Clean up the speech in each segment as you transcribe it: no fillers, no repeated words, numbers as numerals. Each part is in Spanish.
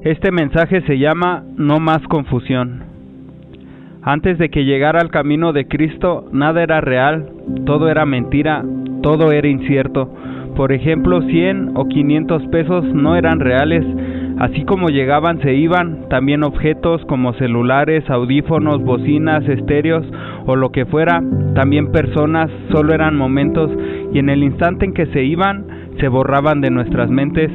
Este mensaje se llama No más confusión. Antes de que llegara al camino de Cristo, nada era real, todo era mentira, todo era incierto. Por ejemplo, 100 o 500 pesos no eran reales, así como llegaban se iban, también objetos como celulares, audífonos, bocinas, estéreos o lo que fuera, también personas, solo eran momentos y en el instante en que se iban, se borraban de nuestras mentes.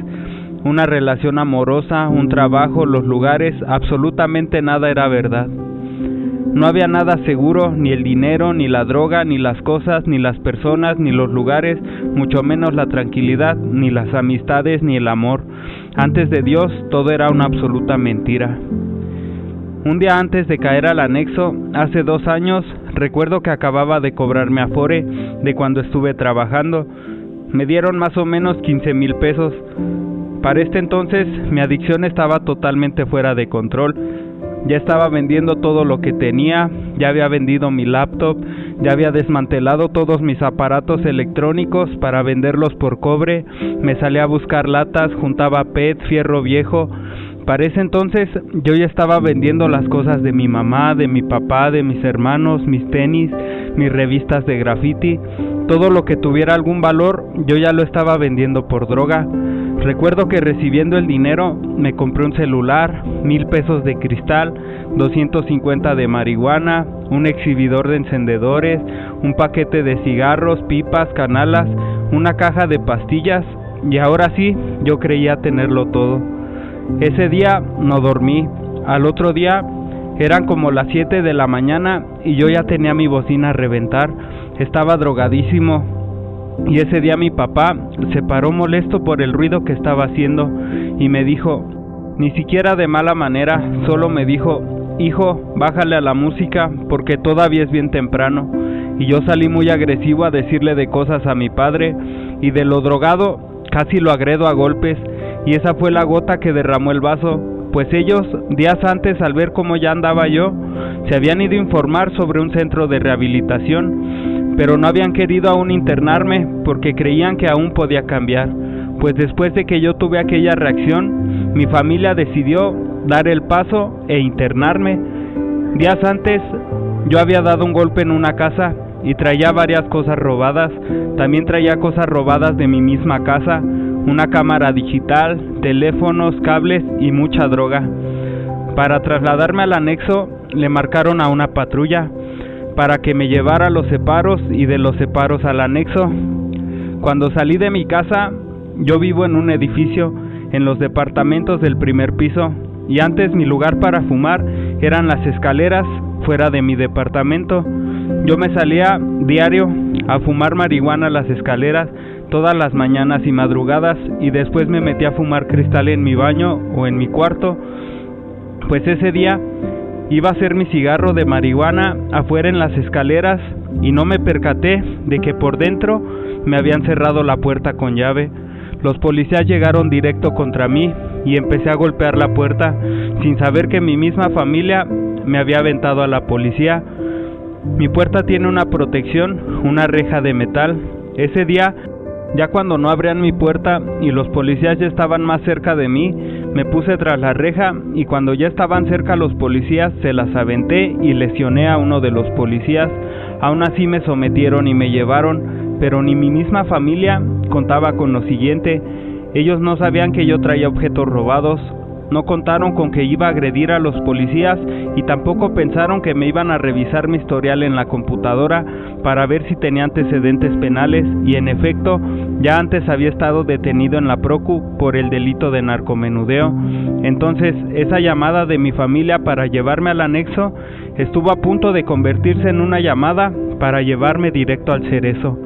Una relación amorosa, un trabajo, los lugares, absolutamente nada era verdad. No había nada seguro, ni el dinero, ni la droga, ni las cosas, ni las personas, ni los lugares, mucho menos la tranquilidad, ni las amistades, ni el amor. Antes de Dios, todo era una absoluta mentira. Un día antes de caer al anexo, hace 2 años, recuerdo que acababa de cobrar mi Afore de cuando estuve trabajando. Me dieron más o menos 15,000 pesos. Para este entonces, mi adicción estaba totalmente fuera de control. Ya estaba vendiendo todo lo que tenía, ya había vendido mi laptop, ya había desmantelado todos mis aparatos electrónicos para venderlos por cobre, me salía a buscar latas, juntaba PET, fierro viejo. Para ese entonces yo ya estaba vendiendo las cosas de mi mamá, de mi papá, de mis hermanos, mis tenis, mis revistas de graffiti. Todo lo que tuviera algún valor yo ya lo estaba vendiendo por droga. Recuerdo que recibiendo el dinero me compré un celular, 1,000 pesos de cristal, 250 de marihuana, un exhibidor de encendedores, un paquete de cigarros, pipas, canalas, una caja de pastillas y ahora sí, yo creía tenerlo todo. Ese día no dormí, al otro día eran como las 7 de la mañana y yo ya tenía mi bocina a reventar, estaba drogadísimo. Y ese día mi papá se paró molesto por el ruido que estaba haciendo y me dijo, ni siquiera de mala manera, solo me dijo, hijo, bájale a la música porque todavía es bien temprano. Y yo salí muy agresivo a decirle de cosas a mi padre y de lo drogado casi lo agredo a golpes y esa fue la gota que derramó el vaso, pues ellos, días antes al ver cómo ya andaba yo, se habían ido a informar sobre un centro de rehabilitación, pero no habían querido aún internarme porque creían que aún podía cambiar, pues después de que yo tuve aquella reacción, mi familia decidió dar el paso e internarme. Días antes yo había dado un golpe en una casa y traía varias cosas robadas, también traía cosas robadas de mi misma casa, una cámara digital, teléfonos, cables y mucha droga. Para trasladarme al anexo le marcaron a una patrulla para que me llevara a los separos y de los separos al anexo. Cuando salí de mi casa, yo vivo en un edificio en los departamentos del primer piso y antes mi lugar para fumar eran las escaleras fuera de mi departamento. Yo me salía diario a fumar marihuana a las escaleras todas las mañanas y madrugadas y después me metí a fumar cristal en mi baño o en mi cuarto, pues ese día iba a hacer mi cigarro de marihuana afuera en las escaleras y no me percaté de que por dentro me habían cerrado la puerta con llave. Los policías llegaron directo contra mí y empecé a golpear la puerta sin saber que mi misma familia me había aventado a la policía. Mi puerta tiene una protección, una reja de metal. Ese día, ya cuando no abrían mi puerta y los policías ya estaban más cerca de mí, me puse tras la reja y cuando ya estaban cerca los policías se las aventé y lesioné a uno de los policías. Aún así me sometieron y me llevaron, pero ni mi misma familia contaba con lo siguiente. Ellos no sabían que yo traía objetos robados, no contaron con que iba a agredir a los policías y tampoco pensaron que me iban a revisar mi historial en la computadora para ver si tenía antecedentes penales y en efecto ya antes había estado detenido en la Procu por el delito de narcomenudeo. Entonces esa llamada de mi familia para llevarme al anexo estuvo a punto de convertirse en una llamada para llevarme directo al Cerezo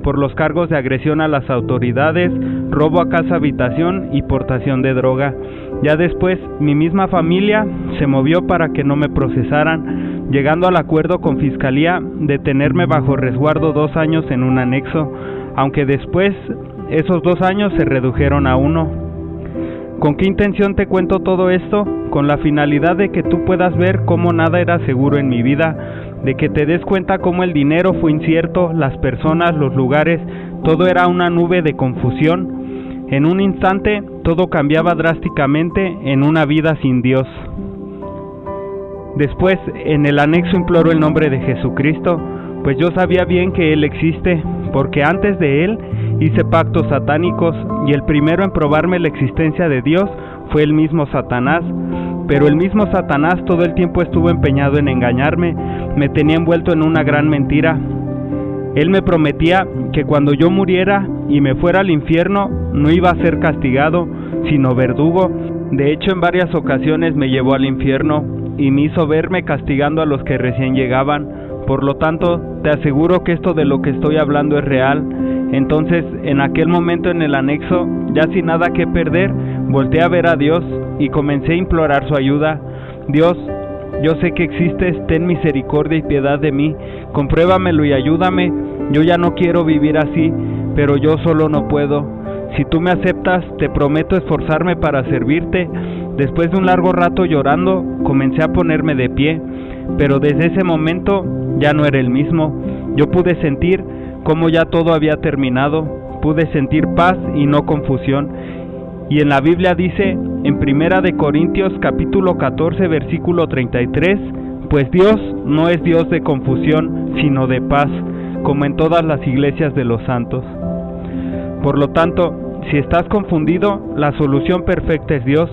por los cargos de agresión a las autoridades, robo a casa habitación y portación de droga. Ya después, mi misma familia se movió para que no me procesaran, llegando al acuerdo con Fiscalía de tenerme bajo resguardo 2 años en un anexo, aunque después esos 2 años se redujeron a 1. ¿Con qué intención te cuento todo esto? Con la finalidad de que tú puedas ver cómo nada era seguro en mi vida, de que te des cuenta cómo el dinero fue incierto, las personas, los lugares, todo era una nube de confusión. En un instante todo cambiaba drásticamente en una vida sin Dios. Después, en el anexo imploro el nombre de Jesucristo, pues yo sabía bien que Él existe, porque antes de Él hice pactos satánicos, y el primero en probarme la existencia de Dios fue el mismo Satanás. Pero el mismo Satanás todo el tiempo estuvo empeñado en engañarme, me tenía envuelto en una gran mentira. Él me prometía que cuando yo muriera y me fuera al infierno, no iba a ser castigado, sino verdugo. De hecho, en varias ocasiones me llevó al infierno y me hizo verme castigando a los que recién llegaban. Por lo tanto, te aseguro que esto de lo que estoy hablando es real. Entonces, en aquel momento en el anexo, ya sin nada que perder, volteé a ver a Dios y comencé a implorar su ayuda. Dios, yo sé que existes, ten misericordia y piedad de mí, compruébamelo y ayúdame. Yo ya no quiero vivir así, pero yo solo no puedo. Si tú me aceptas, te prometo esforzarme para servirte. Después de un largo rato llorando, comencé a ponerme de pie, pero desde ese momento ya no era el mismo. Yo pude sentir cómo ya todo había terminado, pude sentir paz y no confusión. Y en la Biblia dice, en 1 de Corintios capítulo 14 versículo 33, pues Dios no es Dios de confusión, sino de paz, como en todas las iglesias de los santos. Por lo tanto, si estás confundido, la solución perfecta es Dios,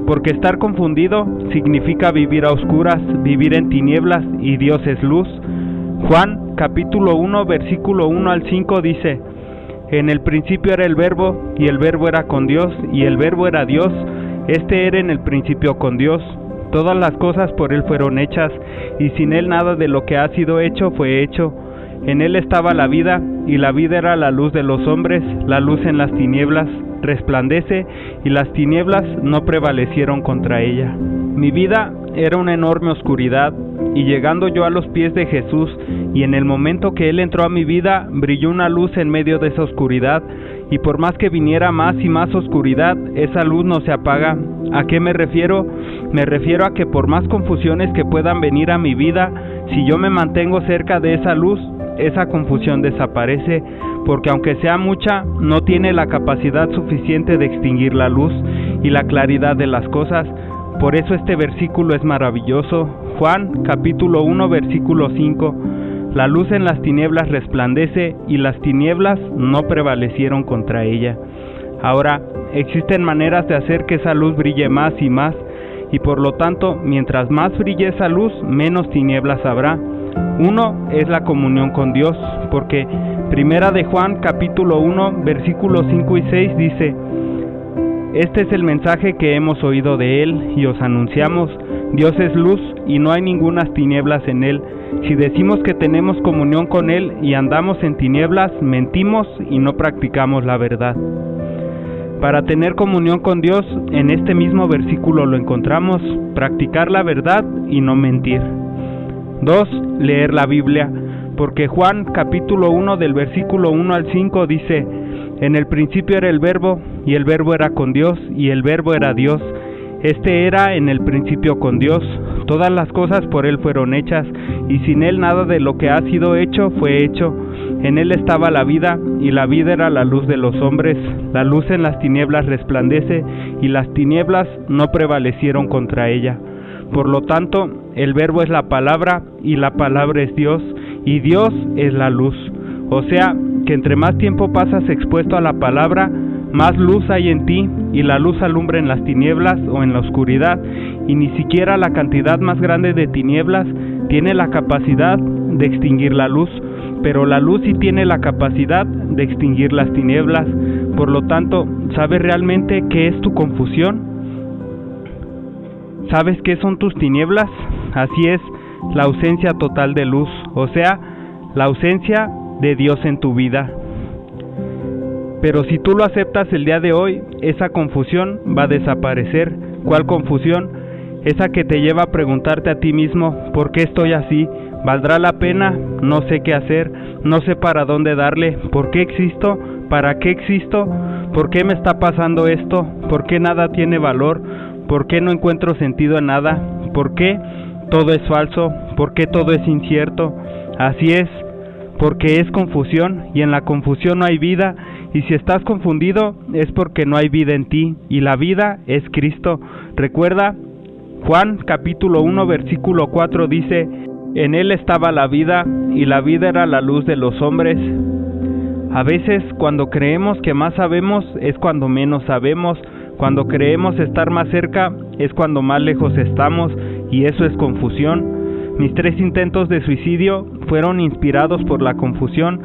porque estar confundido significa vivir a oscuras, vivir en tinieblas, y Dios es luz. Juan capítulo 1 versículo 1 al 5 dice, en el principio era el Verbo, y el Verbo era con Dios, y el Verbo era Dios. Este era en el principio con Dios. Todas las cosas por Él fueron hechas, y sin Él nada de lo que ha sido hecho fue hecho. En Él estaba la vida, y la vida era la luz de los hombres. La luz en las tinieblas resplandece, y las tinieblas no prevalecieron contra ella. Mi vida era una enorme oscuridad, y llegando yo a los pies de Jesús, y en el momento que Él entró a mi vida, brilló una luz en medio de esa oscuridad, y por más que viniera más y más oscuridad, esa luz no se apaga. ¿A qué me refiero? Me refiero a que por más confusiones que puedan venir a mi vida, si yo me mantengo cerca de esa luz, esa confusión desaparece, porque aunque sea mucha, no tiene la capacidad suficiente de extinguir la luz y la claridad de las cosas. Por eso este versículo es maravilloso. Juan capítulo 1 versículo 5, la luz en las tinieblas resplandece, y las tinieblas no prevalecieron contra ella. Ahora, existen maneras de hacer que esa luz brille más y más, y por lo tanto, mientras más brille esa luz, menos tinieblas habrá. Uno es la comunión con Dios, porque 1 de Juan capítulo 1 versículos 5 y 6 dice, este es el mensaje que hemos oído de Él y os anunciamos, Dios es luz y no hay ningunas tinieblas en Él. Si decimos que tenemos comunión con Él y andamos en tinieblas, mentimos y no practicamos la verdad. Para tener comunión con Dios, en este mismo versículo lo encontramos, practicar la verdad y no mentir. 2. Leer la Biblia, porque Juan capítulo 1 del versículo 1 al 5 dice, en el principio era el Verbo, y el Verbo era con Dios, y el Verbo era Dios. Este era en el principio con Dios. Todas las cosas por Él fueron hechas, y sin Él nada de lo que ha sido hecho fue hecho. En Él estaba la vida, y la vida era la luz de los hombres. La luz en las tinieblas resplandece, y las tinieblas no prevalecieron contra ella. Por lo tanto, el Verbo es la palabra, y la palabra es Dios, y Dios es la luz. O sea, que entre más tiempo pasas expuesto a la palabra, más luz hay en ti, y la luz alumbra en las tinieblas o en la oscuridad, y ni siquiera la cantidad más grande de tinieblas tiene la capacidad de extinguir la luz, pero la luz sí tiene la capacidad de extinguir las tinieblas. Por lo tanto, ¿sabes realmente qué es tu confusión? ¿Sabes qué son tus tinieblas? Así es, la ausencia total de luz, o sea, la ausencia de Dios en tu vida. Pero si tú lo aceptas el día de hoy, esa confusión va a desaparecer. ¿Cuál confusión? Esa que te lleva a preguntarte a ti mismo, ¿por qué estoy así? ¿Valdrá la pena? No sé qué hacer, no sé para dónde darle. ¿Por qué existo? ¿Para qué existo? ¿Por qué me está pasando esto? ¿Por qué nada tiene valor? ¿Por qué no encuentro sentido en nada? ¿Por qué todo es falso? ¿Por qué todo es incierto? Así es, porque es confusión, y en la confusión no hay vida, y si estás confundido es porque no hay vida en ti, y la vida es Cristo. Recuerda, Juan capítulo 1 versículo 4 dice: en él estaba la vida, y la vida era la luz de los hombres. A veces, cuando creemos que más sabemos, es cuando menos sabemos. Cuando creemos estar más cerca, es cuando más lejos estamos, y eso es confusión. Mis 3 intentos de suicidio fueron inspirados por la confusión.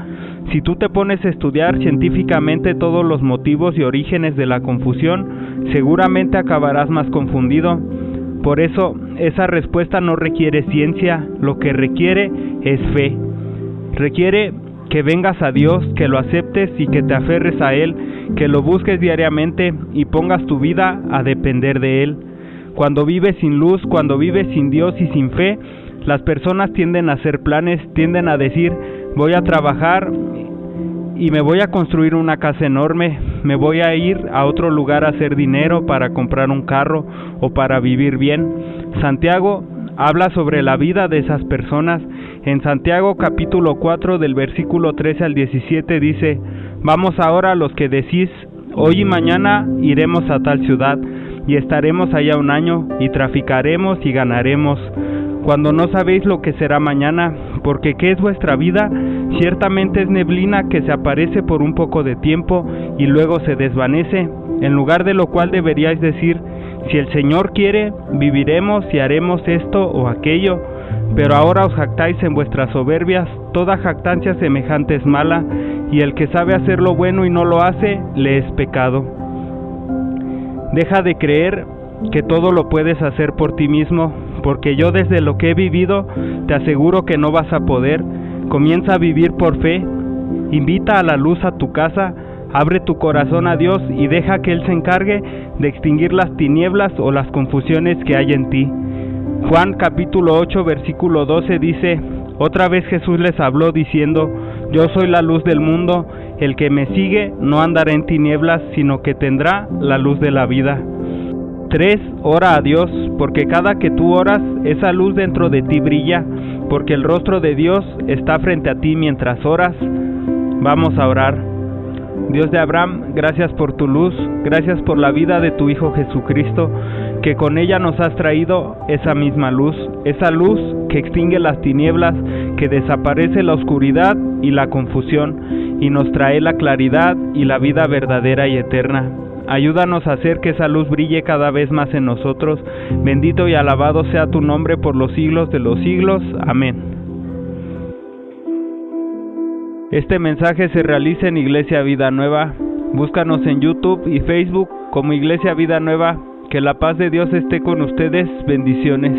Si tú te pones a estudiar científicamente todos los motivos y orígenes de la confusión, seguramente acabarás más confundido. Por eso, esa respuesta no requiere ciencia, lo que requiere es fe. Requiere que vengas a Dios, que lo aceptes y que te aferres a Él, que lo busques diariamente y pongas tu vida a depender de Él. Cuando vives sin luz, cuando vives sin Dios y sin fe, las personas tienden a hacer planes, tienden a decir: voy a trabajar y me voy a construir una casa enorme, me voy a ir a otro lugar a hacer dinero para comprar un carro o para vivir bien. Santiago habla sobre la vida de esas personas. En Santiago capítulo 4 del versículo 13 al 17 dice: vamos ahora los que decís, hoy y mañana iremos a tal ciudad, y estaremos allá un año, y traficaremos y ganaremos, cuando no sabéis lo que será mañana, porque ¿qué es vuestra vida? Ciertamente es neblina que se aparece por un poco de tiempo, y luego se desvanece, en lugar de lo cual deberíais decir: si el Señor quiere, viviremos y haremos esto o aquello. Pero ahora os jactáis en vuestras soberbias, toda jactancia semejante es mala, y el que sabe hacer lo bueno y no lo hace, le es pecado. Deja de creer que todo lo puedes hacer por ti mismo, porque yo desde lo que he vivido, te aseguro que no vas a poder. Comienza a vivir por fe, invita a la luz a tu casa, abre tu corazón a Dios y deja que Él se encargue de extinguir las tinieblas o las confusiones que hay en ti. Juan capítulo 8 versículo 12 dice: otra vez Jesús les habló diciendo: yo soy la luz del mundo, el que me sigue no andará en tinieblas, sino que tendrá la luz de la vida. 3. Ora a Dios, porque cada que tú oras, esa luz dentro de ti brilla, porque el rostro de Dios está frente a ti mientras oras. Vamos a orar. Dios de Abraham, gracias por tu luz, gracias por la vida de tu Hijo Jesucristo, que con ella nos has traído esa misma luz, esa luz que extingue las tinieblas, que desaparece la oscuridad y la confusión, y nos trae la claridad y la vida verdadera y eterna. Ayúdanos a hacer que esa luz brille cada vez más en nosotros. Bendito y alabado sea tu nombre por los siglos de los siglos. Amén. Este mensaje se realiza en Iglesia Vida Nueva. Búscanos en YouTube y Facebook como Iglesia Vida Nueva. Que la paz de Dios esté con ustedes. Bendiciones.